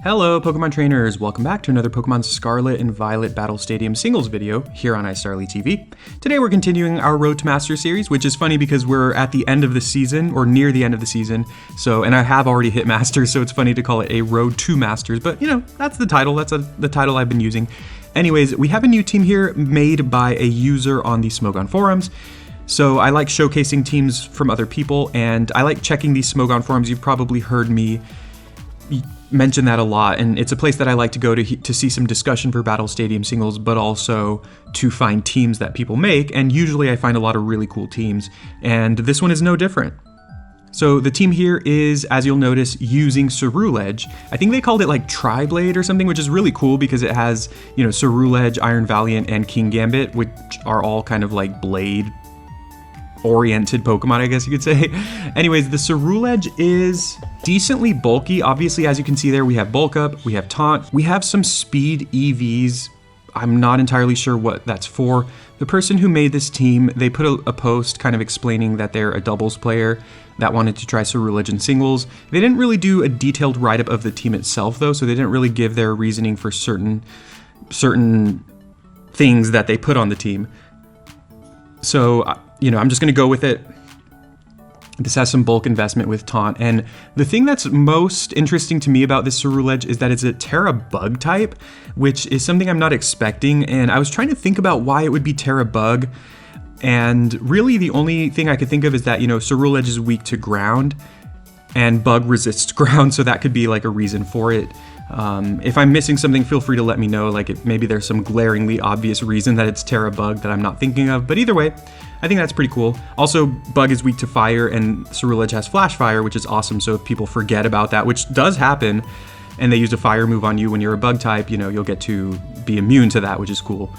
Hello Pokemon trainers, welcome back to another Pokemon Scarlet and Violet Battle Stadium singles video here on iStarly TV. Today we're continuing our Road to Master series, which is funny because we're at the end of the season, or near the end of the season, and I have already hit Masters, so it's funny to call it a Road to Masters, but you know, that's the title, the title I've been using. Anyways, we have a new team here made by a user on the Smogon forums. So I like showcasing teams from other people, and I like checking these Smogon forums. You've probably heard me mention that a lot, and it's a place that I like to go to see some discussion for Battle Stadium singles, but also to find teams that people make, and usually I find a lot of really cool teams, and this one is no different. So the team here is, as you'll notice, using Ceruledge. I think they called it like Tri-Blade or something, which is really cool because it has, you know, Ceruledge, Iron Valiant, and King Gambit, which are all kind of like blade oriented Pokemon, I guess you could say. Anyways, the Ceruledge is decently bulky. Obviously, as you can see there, we have Bulk Up, we have Taunt, we have some Speed EVs. I'm not entirely sure what that's for. The person who made this team, they put a post kind of explaining that they're a doubles player that wanted to try Ceruledge in singles. They didn't really do a detailed write-up of the team itself though, so they didn't really give their reasoning for certain things that they put on the team. So, you know, I'm just gonna go with it. This has some bulk investment with Taunt, and the thing that's most interesting to me about this Ceruledge is that it's a Terra Bug type, which is something I'm not expecting, and I was trying to think about why it would be Terra Bug, and really the only thing I could think of is that, you know, Ceruledge is weak to ground, and Bug resists ground, so that could be like a reason for it. If I'm missing something, feel free to let me know, like maybe there's some glaringly obvious reason that it's Terra Bug that I'm not thinking of, but either way, I think that's pretty cool. Also, Bug is weak to fire, and Ceruledge has Flash Fire, which is awesome, so if people forget about that, which does happen, and they use a fire move on you when you're a Bug type, you know, you'll get to be immune to that, which is cool.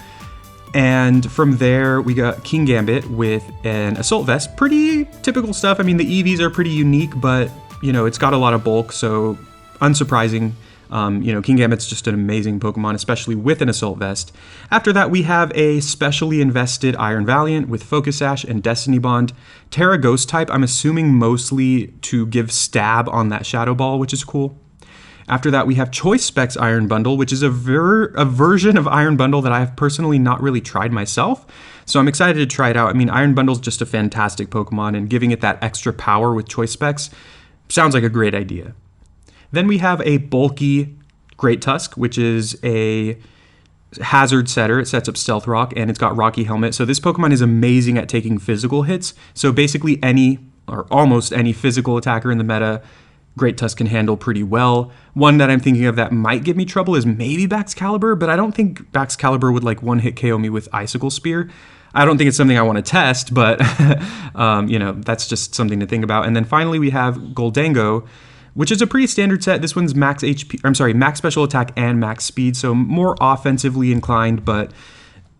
And from there, we got King Gambit with an Assault Vest. Pretty typical stuff. I mean, the EVs are pretty unique, but, you know, it's got a lot of bulk, so unsurprising. You know, King Gambit's just an amazing Pokemon, especially with an Assault Vest. After that, we have a specially invested Iron Valiant with Focus Sash and Destiny Bond. Terra Ghost type, I'm assuming mostly to give stab on that Shadow Ball, which is cool. After that, we have Choice Specs Iron Bundle, which is a version of Iron Bundle that I have personally not really tried myself. So I'm excited to try it out. I mean, Iron Bundle's just a fantastic Pokemon, and giving it that extra power with Choice Specs sounds like a great idea. Then we have a bulky Great Tusk, which is a hazard setter. It sets up Stealth Rock, and it's got Rocky Helmet. So this Pokemon is amazing at taking physical hits. So basically any, or almost any physical attacker in the meta, Great Tusk can handle pretty well. One that I'm thinking of that might give me trouble is maybe Baxcalibur, but I don't think Baxcalibur would like one-hit KO me with Icicle Spear. I don't think it's something I want to test, but you know, that's just something to think about. And then finally we have Goldango, which is a pretty standard set. This one's max special attack and max speed, so more offensively inclined, but,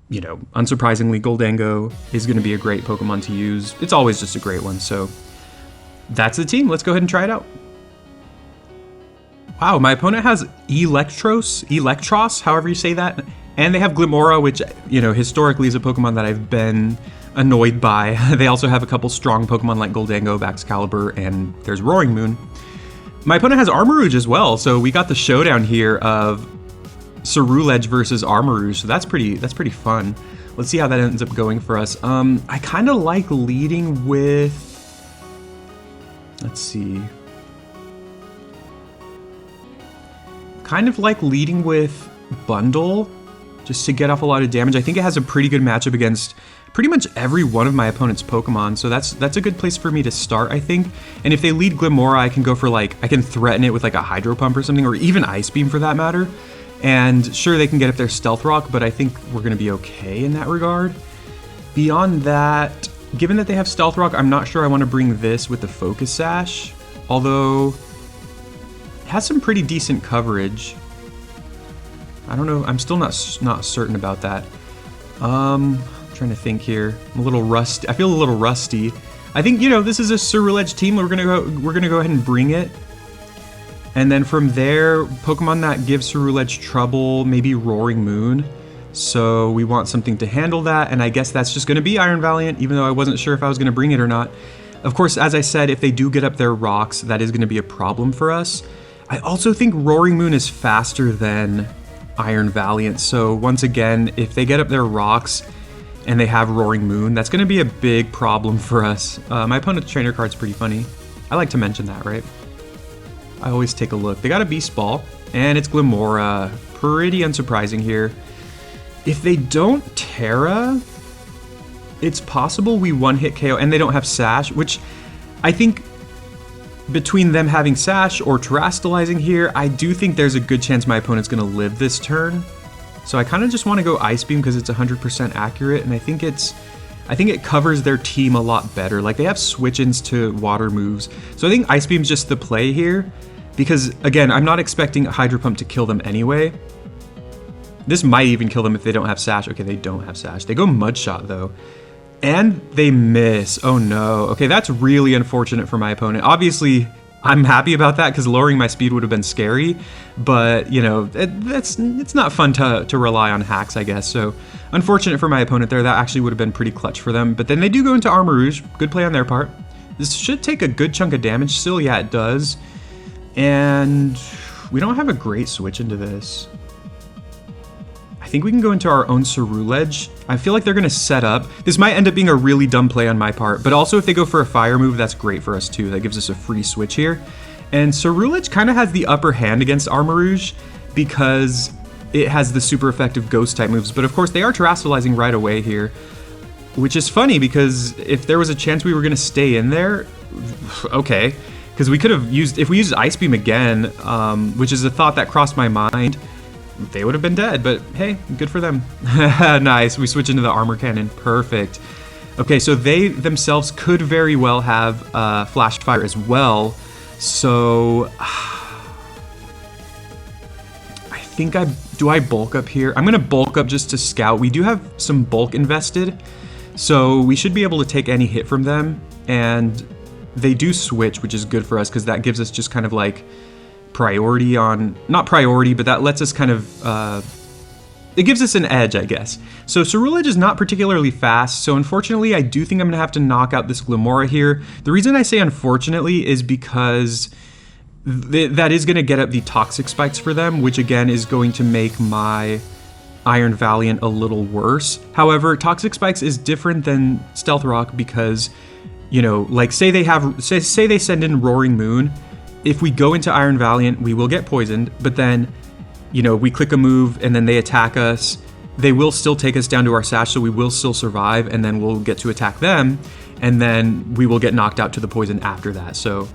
you know, unsurprisingly, Goldango is going to be a great Pokemon to use. It's always just a great one, so that's the team. Let's go ahead and try it out. Wow, my opponent has Electros, however you say that, and they have Glimmora, which, you know, historically is a Pokemon that I've been annoyed by. They also have a couple strong Pokemon like Goldango, Baxcalibur, and there's Roaring Moon. My opponent has Armarouge as well, so we got the showdown here of Ceruledge versus Armarouge, so that's pretty fun. Let's see how that ends up going for us. I kind of like leading with, let's see. Kind of like leading with Bundle, just to get off a lot of damage. I think it has a pretty good matchup against pretty much every one of my opponent's Pokemon, so that's a good place for me to start, I think. And if they lead Glimmora, I can go for like, I can threaten it with like a Hydro Pump or something, or even Ice Beam for that matter. And sure, they can get up their Stealth Rock, but I think we're gonna be okay in that regard. Beyond that, given that they have Stealth Rock, I'm not sure I wanna bring this with the Focus Sash, although it has some pretty decent coverage. I don't know, I'm still not certain about that. Trying to think here. I'm a little rusty. I feel a little rusty. I think, you know, this is a Ceruledge team. We're gonna go ahead and bring it. And then from there, Pokemon that give Ceruledge trouble, maybe Roaring Moon. So we want something to handle that, and I guess that's just gonna be Iron Valiant, even though I wasn't sure if I was gonna bring it or not. Of course, as I said, if they do get up their rocks, that is gonna be a problem for us. I also think Roaring Moon is faster than Iron Valiant. So once again, if they get up their rocks and they have Roaring Moon, that's going to be a big problem for us. My opponent's trainer card's pretty funny. I like to mention that, right? I always take a look. They got a Beast Ball, and it's Glimora. Pretty unsurprising here. If they don't Terra, it's possible we one-hit KO, and they don't have Sash, which I think between them having Sash or Terastallizing here, I do think there's a good chance my opponent's going to live this turn. So I kind of just want to go Ice Beam because it's 100% accurate, and I think it covers their team a lot better. Like, they have switch-ins to water moves, so I think Ice Beam's just the play here. Because, again, I'm not expecting Hydro Pump to kill them anyway. This might even kill them if they don't have Sash. Okay, they don't have Sash. They go Mud Shot, though. And they miss. Oh, no. Okay, that's really unfortunate for my opponent. Obviously, I'm happy about that because lowering my speed would have been scary. But, you know, it's not fun to rely on hacks, I guess. So, unfortunate for my opponent there. That actually would have been pretty clutch for them. But then they do go into Armarouge. Good play on their part. This should take a good chunk of damage still. Yeah, it does. And we don't have a great switch into this. I think we can go into our own Ceruledge. I feel like they're going to set up. This might end up being a really dumb play on my part, but also if they go for a fire move, that's great for us too. That gives us a free switch here. And Ceruledge kind of has the upper hand against Armarouge because it has the super effective ghost type moves. But of course they are Terastallizing right away here, which is funny because if there was a chance we were going to stay in there, okay. Because we could have used, if we used Ice Beam again, which is a thought that crossed my mind, they would have been dead, but hey, good for them. Nice, we switch into the Armor Cannon, perfect. Okay, so they themselves could very well have Flash Fire as well, so I think do I bulk up here? I'm gonna bulk up just to scout. We do have some bulk invested, so we should be able to take any hit from them, and they do switch, which is good for us because that gives us just kind of like priority on, not priority, but that lets us kind of, it gives us an edge, I guess. So Ceruledge is not particularly fast, so unfortunately I do think I'm going to have to knock out this Glimora here. The reason I say unfortunately is because that is going to get up the Toxic Spikes for them, which again is going to make my Iron Valiant a little worse. However, Toxic Spikes is different than Stealth Rock because, you know, like say they send in Roaring Moon. If we go into Iron Valiant, we will get poisoned, but then, you know, we click a move and then they attack us. They will still take us down to our Sash, so we will still survive, and then we'll get to attack them, and then we will get knocked out to the poison after that. So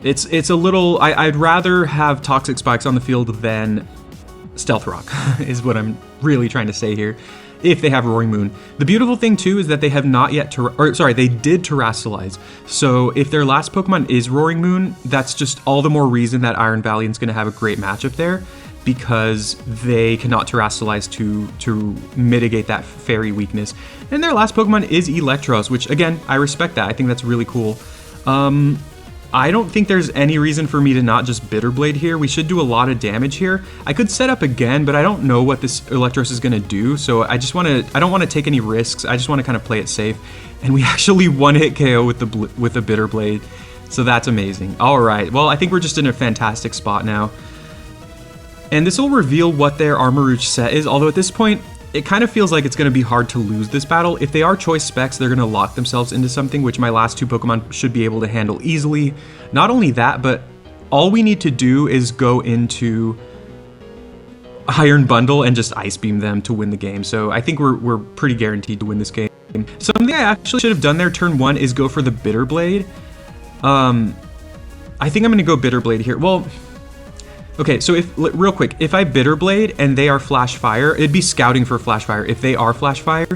it's a little, I'd rather have Toxic Spikes on the field than Stealth Rock, is what I'm really trying to say here. If they have Roaring Moon. The beautiful thing too is that they have not yet, they did Terastallize. So if their last Pokemon is Roaring Moon, that's just all the more reason that Iron Valiant's gonna have a great matchup there, because they cannot Terastallize to mitigate that fairy weakness. And their last Pokemon is Electros, which again, I respect that. I think that's really cool. I don't think there's any reason for me to not just Bitter Blade here. We should do a lot of damage here. I could set up again, but I don't know what this Electros is gonna do, so I don't want to take any risks. I just want to kind of play it safe. And we actually one-hit KO with the Bitter Blade, so that's amazing. All right, well, I think we're just in a fantastic spot now. And this will reveal what their Armarouge set is, although at this point, it kind of feels like it's going to be hard to lose this battle. If they are choice specs, they're going to lock themselves into something, which my last two Pokemon should be able to handle easily. Not only that, but all we need to do is go into Iron Bundle and just Ice Beam them to win the game. So I think we're pretty guaranteed to win this game. Something I actually should have done there turn one is go for the Bitter Blade. I think I'm going to go Bitter Blade here. Well, okay, so real quick, if I Bitter Blade and they are Flash Fire, it'd be scouting for Flash Fire. If they are Flash Fire,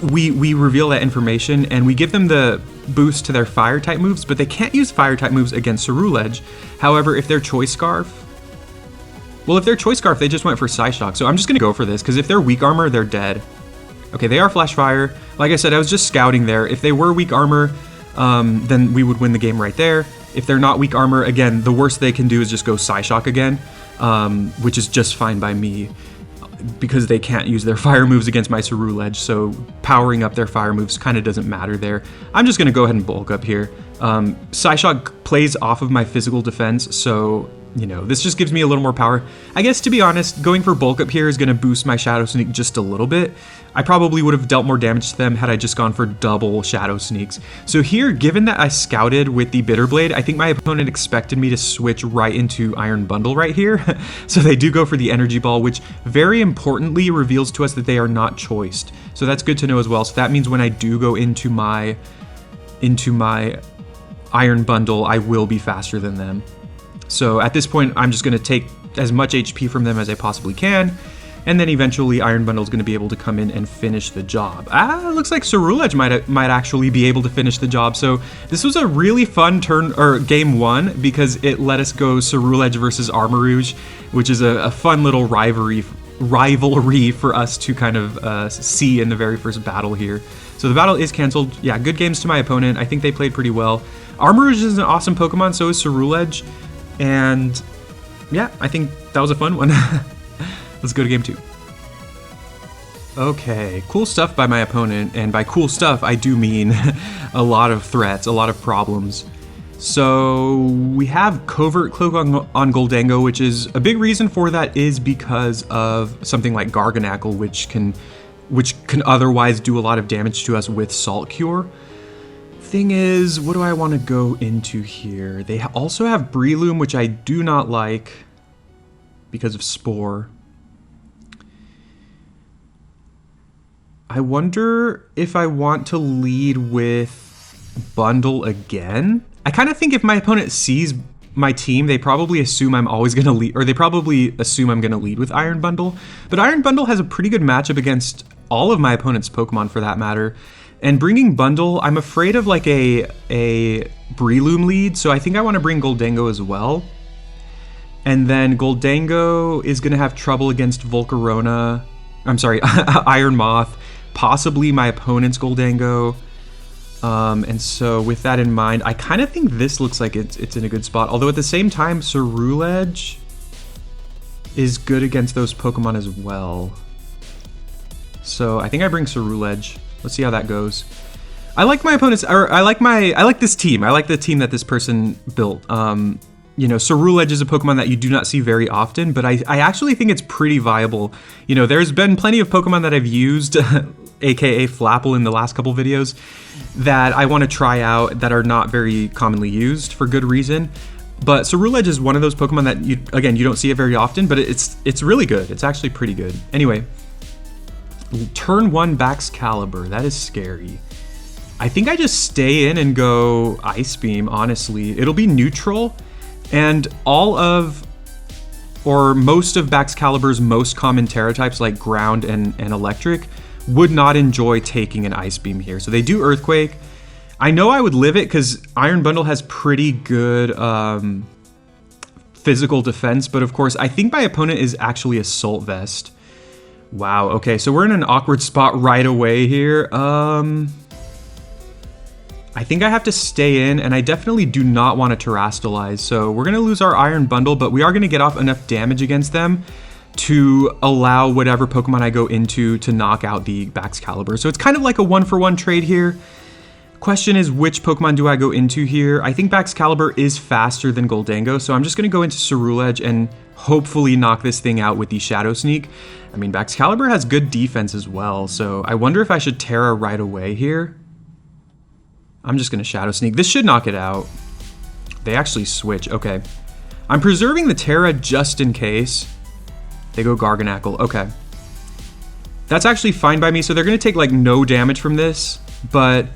we reveal that information and we give them the boost to their Fire type moves, but they can't use Fire type moves against Ceruledge. However, if they're Choice Scarf, well, if they're Choice Scarf, they just went for Psyshock. So I'm just gonna go for this because if they're Weak Armor, they're dead. Okay, they are Flash Fire. Like I said, I was just scouting there. If they were Weak Armor, then we would win the game right there. If they're not Weak Armor, again, the worst they can do is just go Psyshock again, which is just fine by me because they can't use their fire moves against my Ceruledge, so powering up their fire moves kind of doesn't matter there. I'm just going to go ahead and bulk up here. Psyshock plays off of my physical defense, so you know, this just gives me a little more power. I guess, to be honest, going for bulk up here is going to boost my Shadow Sneak just a little bit. I probably would have dealt more damage to them had I just gone for double Shadow Sneaks. So here, given that I scouted with the Bitter Blade, I think my opponent expected me to switch right into Iron Bundle right here. So they do go for the Energy Ball, which very importantly reveals to us that they are not choiced. So that's good to know as well. So that means when I do go into my Iron Bundle, I will be faster than them. So at this point, I'm just going to take as much HP from them as I possibly can, and then eventually Iron Bundle is going to be able to come in and finish the job. Looks like Ceruledge might actually be able to finish the job. So this was a really fun game one, because it let us go Ceruledge versus Armarouge, which is a fun little rivalry for us to kind of see in the very first battle here. So the battle is canceled. Yeah, good games to my opponent. I think they played pretty well. Armarouge is an awesome Pokemon, so is Ceruledge. And yeah, I think that was a fun one. Let's go to game 2. Okay, cool stuff by my opponent, and by cool stuff, I do mean a lot of threats, a lot of problems. So we have Covert Cloak on Goldango, which is a big reason for that is because of something like Garganacl, which can otherwise do a lot of damage to us with Salt Cure. Thing is, what do I want to go into here? They also have Breloom, which I do not like because of Spore. I wonder if I want to lead with Bundle again. I kind of think if my opponent sees my team, they probably assume I'm always going to lead, or they probably assume I'm going to lead with Iron Bundle. But Iron Bundle has a pretty good matchup against all of my opponent's Pokemon for that matter. And bringing Bundle, I'm afraid of like a Breloom lead, so I think I want to bring Goldango as well. And then Goldango is going to have trouble against Volcarona. I'm sorry, Iron Moth, possibly my opponent's Goldango. And so with that in mind, I kind of think this looks like it's in a good spot. Although at the same time, Ceruledge is good against those Pokemon as well. So I think I bring Ceruledge. Let's see how that goes. I like my opponent's, or I like this team. I like the team that this person built. You know, Ceruledge is a Pokemon that you do not see very often, but I actually think it's pretty viable. You know, there's been plenty of Pokemon that I've used, aka Flapple in the last couple videos, that I want to try out that are not very commonly used for good reason. But Ceruledge is one of those Pokemon that, you don't see it very often, but it's really good. It's actually pretty good. Anyway, turn 1 Baxcalibur. That is scary. I think I just stay in and go Ice Beam, honestly. It'll be neutral, and all of, or most of Baxcalibur's most common Terra types, like Ground and Electric, would not enjoy taking an Ice Beam here. So they do Earthquake. I know I would live it because Iron Bundle has pretty good physical defense, but of course, I think my opponent is actually Assault Vest. Wow, okay, so we're in an awkward spot right away here. I think I have to stay in, and I definitely do not want to Terrastalize. So we're going to lose our Iron Bundle, but we are going to get off enough damage against them to allow whatever Pokemon I go into to knock out the Baxcalibur. So it's kind of like a 1-for-1 trade here. Question is, which Pokemon do I go into here? I think Baxcalibur is faster than Goldango, so I'm just going to go into Ceruledge and hopefully knock this thing out with the Shadow Sneak. I mean, Baxcalibur has good defense as well, so I wonder if I should Terra right away here. I'm just going to Shadow Sneak. This should knock it out. They actually switch. Okay. I'm preserving the Terra just in case. They go Garganacl. Okay. That's actually fine by me. So they're going to take like no damage from this. But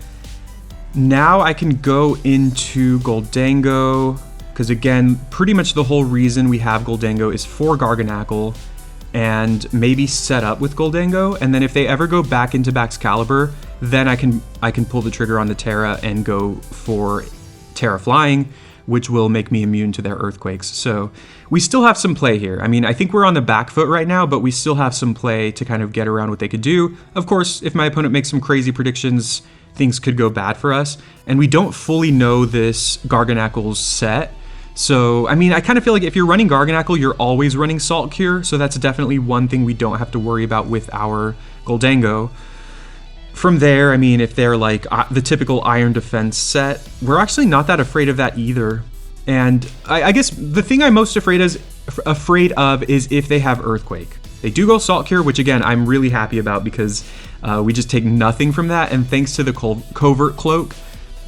now I can go into Goldango. Because again, pretty much the whole reason we have Goldango is for Garganacl. And maybe set up with Goldango. And then if they ever go back into Baxcalibur, then I can pull the trigger on the Terra and go for Terra Flying, which will make me immune to their Earthquakes. So we still have some play here. I mean, I think we're on the back foot right now, but we still have some play to kind of get around what they could do. Of course, if my opponent makes some crazy predictions, things could go bad for us. And we don't fully know this Garganacl's set. So, I mean, I kind of feel like if you're running Garganacl, you're always running Salt Cure. So that's definitely one thing we don't have to worry about with our Goldango. From there, I mean, if they're like the typical Iron Defense set, we're actually not that afraid of that either. And I guess the thing I'm most afraid of is if they have Earthquake. They do go Salt Cure, which again, I'm really happy about because we just take nothing from that. And thanks to the Covert Cloak,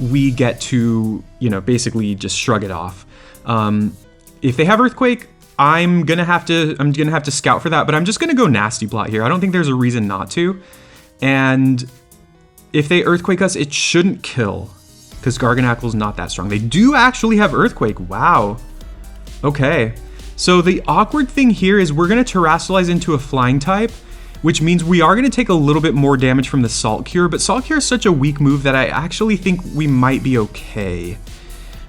we get to, you know, basically just shrug it off. If they have Earthquake, I'm gonna have to scout for that, but I'm just gonna go Nasty Plot here. I don't think there's a reason not to. And if they Earthquake us, it shouldn't kill because Garganacle's not that strong. They do actually have Earthquake. Wow. Okay. So the awkward thing here is we're gonna Terrasilize into a Flying type, which means we are gonna take a little bit more damage from the Salt Cure, but Salt Cure is such a weak move that I actually think we might be okay.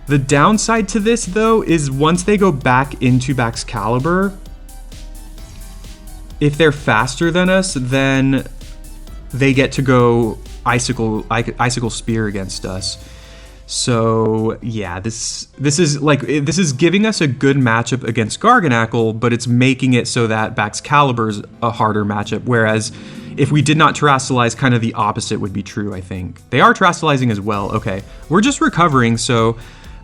The downside to this, though, is once they go back into Baxcalibur, if they're faster than us, then they get to go Icicle Spear against us. So yeah, this is giving us a good matchup against Garganacl, but it's making it so that Baxcalibur's a harder matchup. Whereas if we did not Terrasilize, kind of the opposite would be true, I think. They are Terrasilizing as well. Okay, we're just recovering, so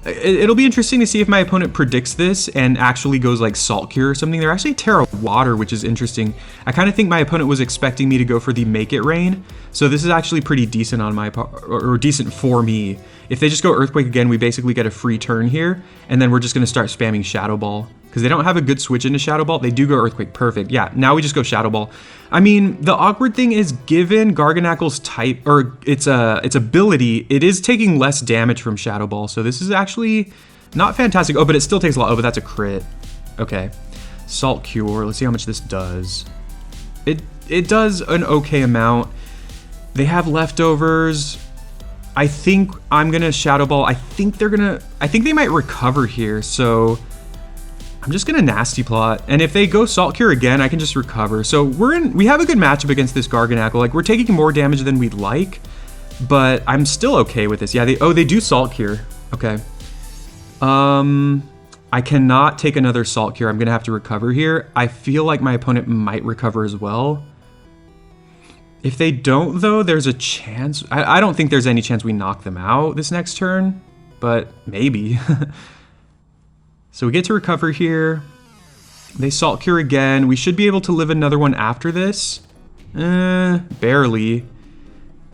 it'll be interesting to see if my opponent predicts this and actually goes like Salt Cure or something. They're actually Terra Water, which is interesting. I kind of think my opponent was expecting me to go for the Make It Rain, so this is actually pretty decent on my part, or decent for me. If they just go Earthquake again, we basically get a free turn here, and then we're just going to start spamming Shadow Ball because they don't have a good switch into Shadow Ball. They do go Earthquake, perfect. Yeah, now we just go Shadow Ball. I mean, the awkward thing is, given Garganacl's type, or its ability, it is taking less damage from Shadow Ball, so this is actually not fantastic. Oh, but it still takes a lot. Oh, but that's a crit. Okay. Salt Cure, let's see how much this does. It does an okay amount. They have leftovers. I think I'm gonna Shadow Ball. I think they might recover here, so I'm just gonna Nasty Plot. And if they go Salt Cure again, I can just recover. So we have a good matchup against this Garganacl. Like, we're taking more damage than we'd like, but I'm still okay with this. Yeah, they do Salt Cure. Okay. I cannot take another Salt Cure. I'm gonna have to recover here. I feel like my opponent might recover as well. If they don't, though, there's a chance. I don't think there's any chance we knock them out this next turn, but maybe. So we get to recover here. They Salt Cure again. We should be able to live another one after this. Barely.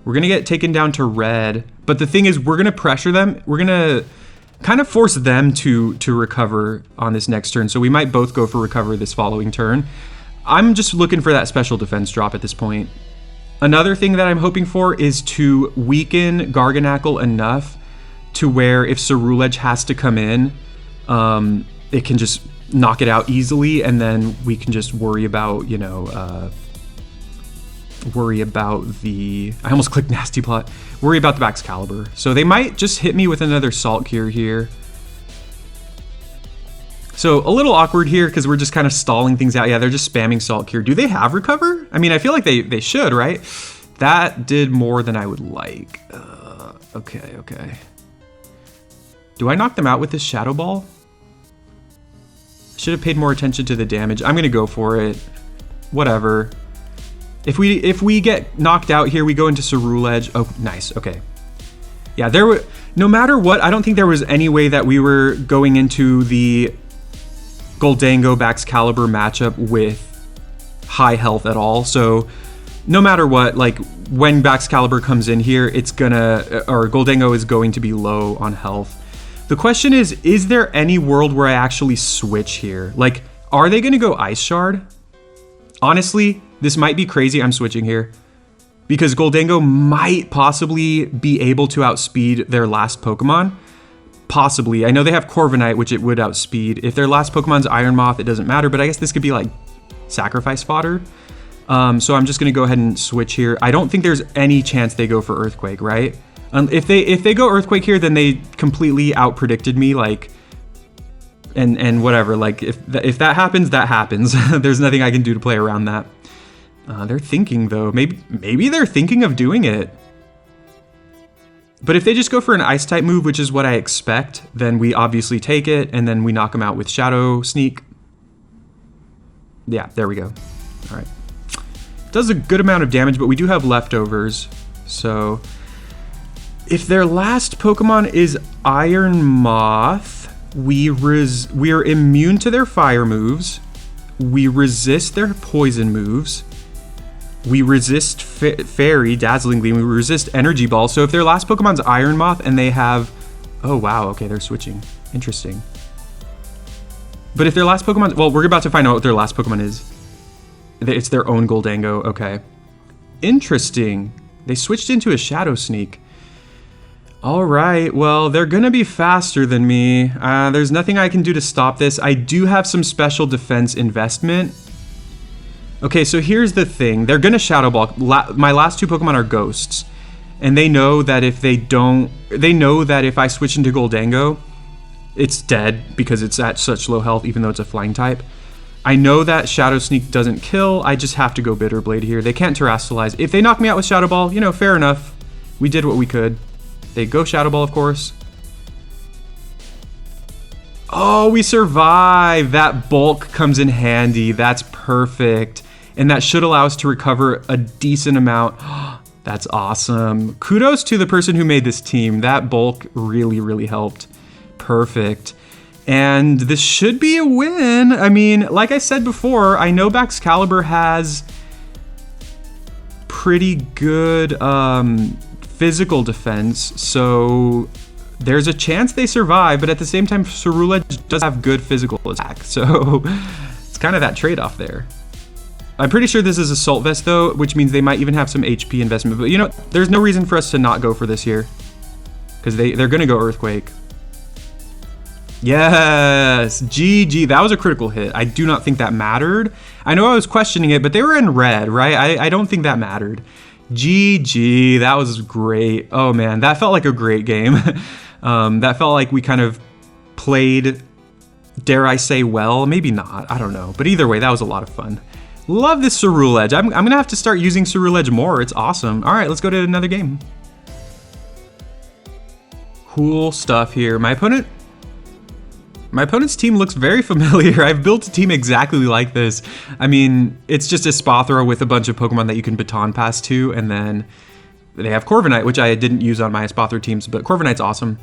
We're going to get taken down to red. But the thing is, we're going to pressure them. We're going to kind of force them to recover on this next turn. So we might both go for recover this following turn. I'm just looking for that special defense drop at this point. Another thing that I'm hoping for is to weaken Garganacl enough to where if Ceruledge has to come in, it can just knock it out easily, and then we can just worry about, you know, I almost clicked Nasty Plot. Worry about the Baxcalibur. So they might just hit me with another Salt Cure here. So a little awkward here because we're just kind of stalling things out. Yeah, they're just spamming Salt Cure. Do they have Recover? I mean, I feel like they should, right? That did more than I would like. Okay. Do I knock them out with this Shadow Ball? Should have paid more attention to the damage. I'm gonna go for it. Whatever. If we get knocked out here, we go into Ceruledge. Oh, nice. Okay. Yeah, no matter what, I don't think there was any way that we were going into the Gholdengo Baxcalibur matchup with high health at all. So no matter what, like when Baxcalibur comes in here, Gholdengo is going to be low on health. The question is there any world where I actually switch here? Like, are they gonna go Ice Shard? Honestly, this might be crazy. I'm switching here because Gholdengo might possibly be able to outspeed their last Pokemon. Possibly. I know they have Corviknight, which it would outspeed. If their last Pokemon's Iron Moth, it doesn't matter, but I guess this could be like sacrifice fodder. So I'm just gonna go ahead and switch here. I don't think there's any chance they go for Earthquake, right? If they go Earthquake here, then they completely out-predicted me, like, and whatever. Like, if that happens, that happens. There's nothing I can do to play around that. They're thinking, though. Maybe they're thinking of doing it. But if they just go for an Ice-type move, which is what I expect, then we obviously take it, and then we knock them out with Shadow Sneak. Yeah, there we go. All right. Does a good amount of damage, but we do have leftovers. So if their last Pokemon is Iron Moth, We are immune to their fire moves. We resist their poison moves. We resist Fairy, Dazzling Gleam. We resist Energy Ball. So if their last Pokemon's Iron Moth and they have... Oh, wow. Okay, they're switching. Interesting. But if their last Pokemon... Well, we're about to find out what their last Pokemon is. It's their own Goldango. Okay. Interesting. They switched into a Shadow Sneak. All right. Well, they're going to be faster than me. There's nothing I can do to stop this. I do have some special defense investment. Okay, so here's the thing. They're going to Shadow Ball. My last two Pokemon are Ghosts. And they know that if they don't... They know that if I switch into Goldango, it's dead because it's at such low health, even though it's a flying type. I know that Shadow Sneak doesn't kill. I just have to go Bitter Blade here. They can't Terrastallize. If they knock me out with Shadow Ball, you know, fair enough. We did what we could. They go Shadow Ball, of course. Oh, we survive. That bulk comes in handy. That's perfect. And that should allow us to recover a decent amount. That's awesome. Kudos to the person who made this team. That bulk really, really helped. Perfect. And this should be a win. I mean, like I said before, I know Baxcalibur has pretty good physical defense, so there's a chance they survive, but at the same time, Ceruledge does have good physical attack, so it's kind of that trade-off there. I'm pretty sure this is Assault Vest, though, which means they might even have some HP investment. But, you know, there's no reason for us to not go for this here. Because they're going to go Earthquake. Yes! GG. That was a critical hit. I do not think that mattered. I know I was questioning it, but they were in red, right? I don't think that mattered. GG. That was great. Oh, man. That felt like a great game. That felt like we kind of played, dare I say, well. Maybe not. I don't know. But either way, that was a lot of fun. Love this Ceruledge. I'm going to have to start using Ceruledge more. It's awesome. All right, let's go to another game. Cool stuff here. My opponent's team looks very familiar. I've built a team exactly like this. I mean, it's just a Espathra with a bunch of Pokemon that you can baton pass to, and then they have Corviknight, which I didn't use on my Espathra teams, but Corviknight's awesome.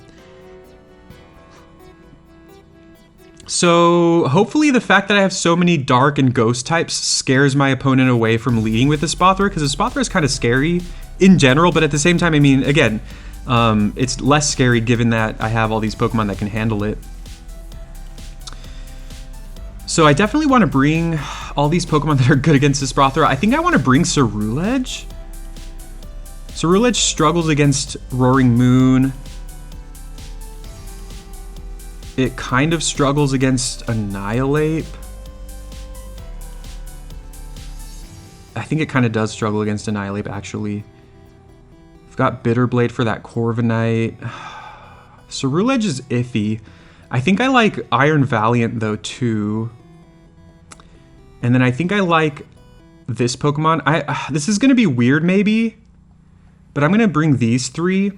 So hopefully the fact that I have so many dark and ghost types scares my opponent away from leading with Espathra, because Espathra is kind of scary in general, but at the same time, I mean, again, it's less scary given that I have all these Pokemon that can handle it. So I definitely want to bring all these Pokemon that are good against Espathra. I think I want to bring Ceruledge. Ceruledge struggles against Roaring Moon. It kind of struggles against Annihilate. I think it kind of does struggle against Annihilate, actually. I've got Bitter Blade for that Corviknight. Ceruledge is iffy. I think I like Iron Valiant, though, too. And then I think I like this Pokemon. This is going to be weird, maybe. But I'm going to bring these three.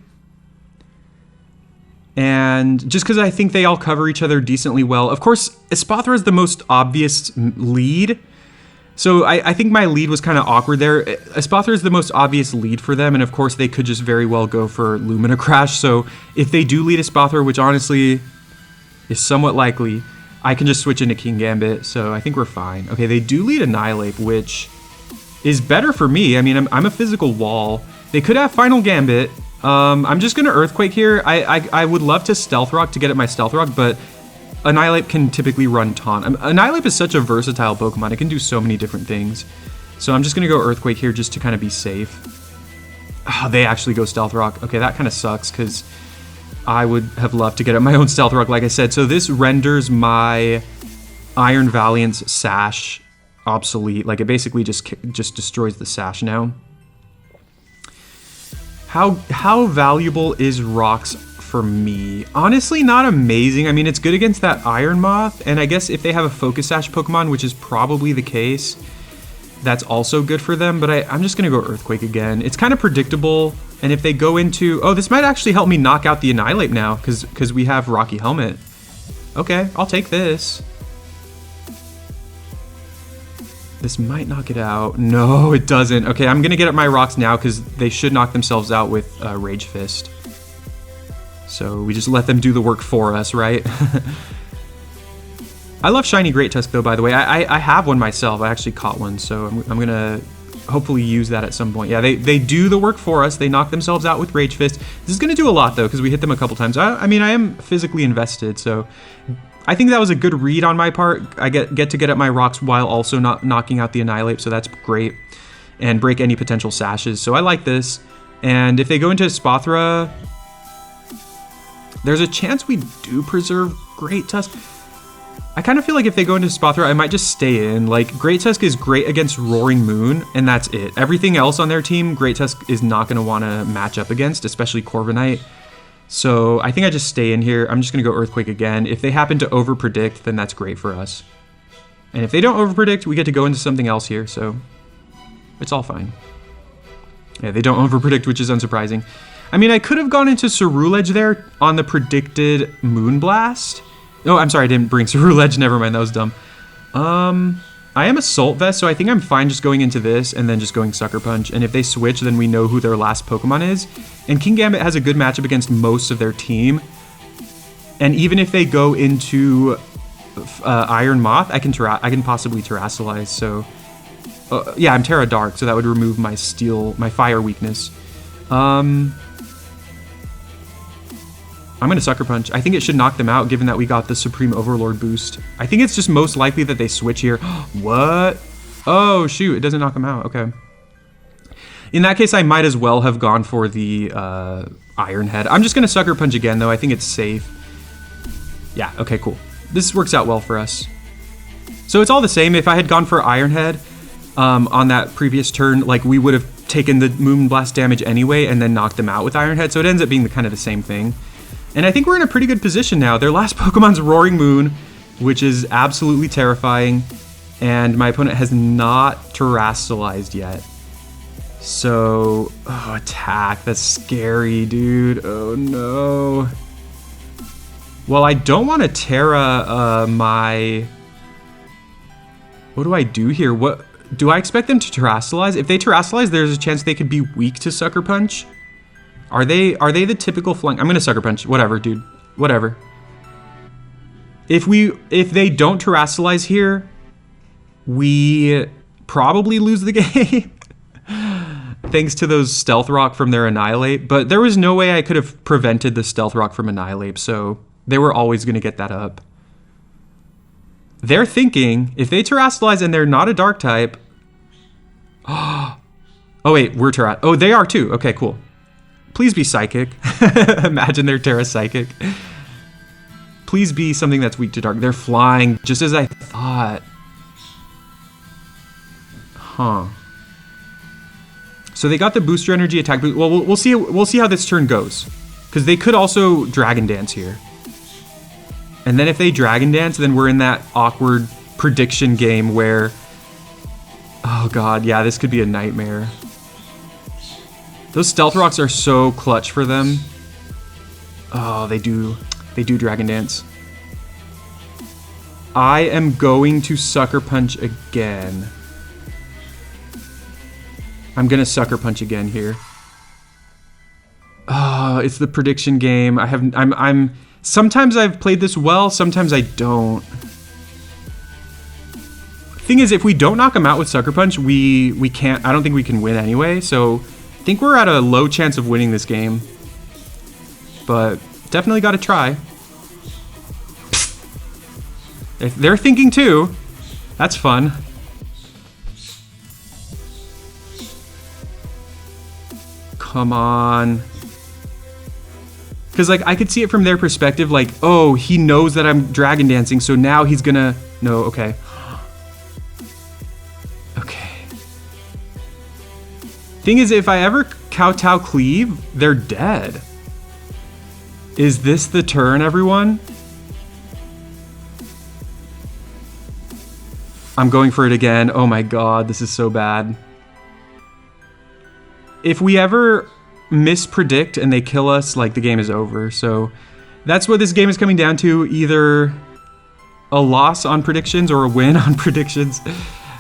And just because I think they all cover each other decently well. Of course, Espathra is the most obvious lead. So I think my lead was kind of awkward there. Espathra is the most obvious lead for them. And of course, they could just very well go for Lumina Crash. So if they do lead Espathra, which honestly is somewhat likely, I can just switch into King Gambit. So I think we're fine. Okay, they do lead Annihilate, which is better for me. I mean, I'm a physical wall. They could have Final Gambit. I'm just going to Earthquake here. I would love to Stealth Rock to get at my Stealth Rock, but Annihilate can typically run Taunt. Annihilate is such a versatile Pokemon. It can do so many different things. So I'm just going to go Earthquake here just to kind of be safe. Oh, they actually go Stealth Rock. Okay, that kind of sucks because I would have loved to get at my own Stealth Rock, like I said. So this renders my Iron Valiant's Sash obsolete. Like, it basically just destroys the Sash now. How valuable is Rocks for me? Honestly, not amazing. I mean, it's good against that Iron Moth, and I guess if they have a Focus Sash Pokemon, which is probably the case, that's also good for them, but I'm just going to go Earthquake again. It's kind of predictable, and if they go into... Oh, this might actually help me knock out the Annihilate now, because we have Rocky Helmet. Okay, I'll take this. This might knock it out. No, it doesn't. Okay, I'm going to get up my Rocks now because they should knock themselves out with Rage Fist. So we just let them do the work for us, right? I love shiny Great Tusk though, by the way. I have one myself. I actually caught one, so I'm gonna hopefully use that at some point. Yeah, they do the work for us. They knock themselves out with Rage Fist. This is gonna do a lot though, because we hit them a couple times. I mean, I am physically invested, so I think that was a good read on my part. I get to get at my rocks while also not knocking out the Annihilate, so that's great. And break any potential sashes, so I like this. And if they go into Spothra, there's a chance we do preserve Great Tusk. I kind of feel like if they go into Spothra, I might just stay in. Like, Great Tusk is great against Roaring Moon, and that's it. Everything else on their team, Great Tusk is not going to want to match up against, especially Corviknight. So I think I just stay in here. I'm just going to go Earthquake again. If they happen to overpredict, then that's great for us. And if they don't overpredict, we get to go into something else here, so it's all fine. Yeah, they don't overpredict, which is unsurprising. I mean, I could have gone into Ceruledge there on the predicted Moonblast. Oh, I'm sorry, I didn't bring Ceruledge. Never mind, that was dumb. I am Assault Vest, so I think I'm fine just going into this and then just going Sucker Punch. And if they switch, then we know who their last Pokemon is. And King Gambit has a good matchup against most of their team. And even if they go into Iron Moth, I can possibly Terrasilize. So yeah, I'm Terra Dark, so that would remove my Fire weakness. I'm going to Sucker Punch. I think it should knock them out, given that we got the Supreme Overlord boost. I think it's just most likely that they switch here. What? Oh, shoot. It doesn't knock them out. Okay. In that case, I might as well have gone for the Iron Head. I'm just going to Sucker Punch again, though. I think it's safe. Yeah, okay, cool. This works out well for us. So it's all the same. If I had gone for Iron Head on that previous turn, like, we would have taken the Moonblast damage anyway and then knocked them out with Iron Head. So it ends up being kind of the same thing. And I think we're in a pretty good position now. Their last Pokemon's Roaring Moon, which is absolutely terrifying. And my opponent has not Terrassilized yet. So, oh, attack. That's scary, dude. Oh, no. Well, I don't want to Terra my... What do I do here? What do I expect them to Terrasilize? If they Terrasilize, there's a chance they could be weak to Sucker Punch. Are they the typical flank? I'm gonna Sucker Punch. Whatever, dude. Whatever. If they don't Terrasilize here, we probably lose the game. Thanks to those Stealth Rock from their Annihilate. But there was no way I could have prevented the Stealth Rock from Annihilate, so they were always gonna get that up. They're thinking, if they Terrasilize and they're not a Dark type... Oh wait, we're Terra... Oh, they are too. Okay, cool. Please be Psychic. Imagine they're Terra Psychic. Please be something that's weak to Dark. They're flying, just as I thought. Huh. So they got the Booster Energy attack boost. Well, we'll see how this turn goes. Because they could also Dragon Dance here. And then if they Dragon Dance, then we're in that awkward prediction game where... Oh god, yeah, this could be a nightmare. Those Stealth Rocks are so clutch for them. Oh, they do Dragon Dance. I am going to Sucker Punch again. I'm gonna Sucker Punch again here. Oh, it's the prediction game. I'm sometimes I've played this well, sometimes I don't. Thing is, if we don't knock them out with Sucker Punch, we can't. I don't think we can win anyway. So I think we're at a low chance of winning this game. But definitely got to try. If they're thinking too, that's fun. Come on. Because, like, I could see it from their perspective, like, oh, he knows that I'm Dragon Dancing, so now he's gonna... No, okay. Okay. Thing is, if I ever Kowtow Cleave, they're dead. Is this the turn, everyone? I'm going for it again. Oh my god, this is so bad. If we ever mispredict and they kill us, like, the game is over. So that's what this game is coming down to. Either a loss on predictions or a win on predictions.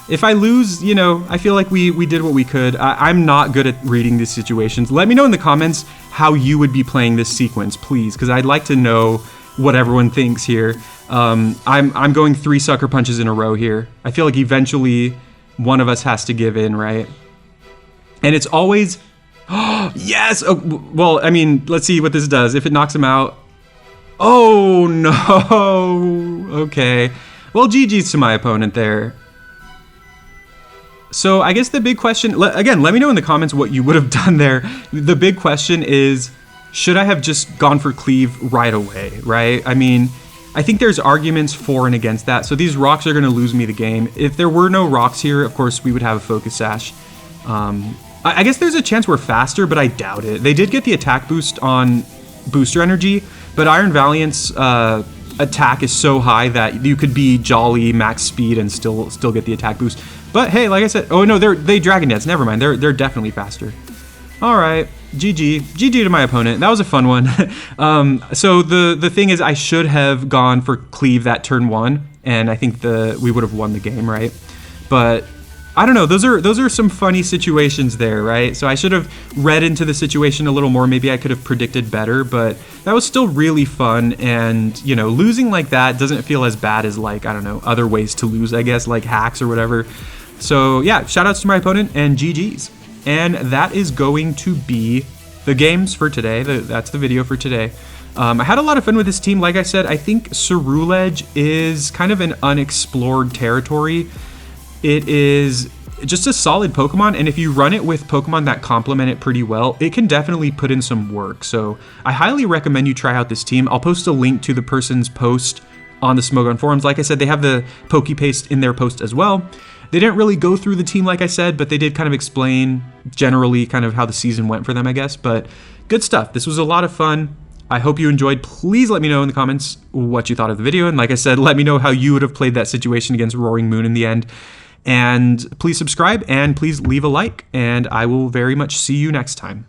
if I lose, you know, I feel like we did what we could. I'm not good at reading these situations. Let me know in the comments how you would be playing this sequence, please, because I'd like to know what everyone thinks here. I'm going 3 sucker punches in a row here. I feel like eventually one of us has to give in, right? And it's always, oh, yes! Oh, well, I mean, let's see what this does. If it knocks him out, oh no! Okay. Well, GG's to my opponent there. So I guess the big question, again, let me know in the comments what you would have done there. The big question is, should I have just gone for cleave right away, right? I mean, I think there's arguments for and against that. So these rocks are going to lose me the game. If there were no rocks here, of course, we would have a focus sash. I guess there's a chance we're faster, but I doubt it. They did get the attack boost on booster energy, but Iron Valiant's attack is so high that you could be Jolly max speed and still get the attack boost. But hey, like I said, oh no, they Dragon Dance. Never mind, they're definitely faster. All right, GG to my opponent. That was a fun one. So the thing is, I should have gone for cleave that turn 1, and I think we would have won the game, right? But I don't know. Those are some funny situations there, right? So I should have read into the situation a little more. Maybe I could have predicted better, but that was still really fun. And you know, losing like that doesn't feel as bad as, like, I don't know, other ways to lose, I guess, like hacks or whatever. So yeah, shout outs to my opponent and GG's. And that is going to be the games for today. That's the video for today. I had a lot of fun with this team. Like I said, I think Ceruledge is kind of an unexplored territory. It is just a solid Pokemon, and if you run it with Pokemon that complement it pretty well, it can definitely put in some work. So I highly recommend you try out this team. I'll post a link to the person's post on the Smogon forums. Like I said, they have the Pokepaste in their post as well. They didn't really go through the team like I said, but they did kind of explain generally kind of how the season went for them, I guess. But good stuff. This was a lot of fun. I hope you enjoyed. Please let me know in the comments what you thought of the video. And like I said, let me know how you would have played that situation against Roaring Moon in the end. And please subscribe and please leave a like. And I will very much see you next time.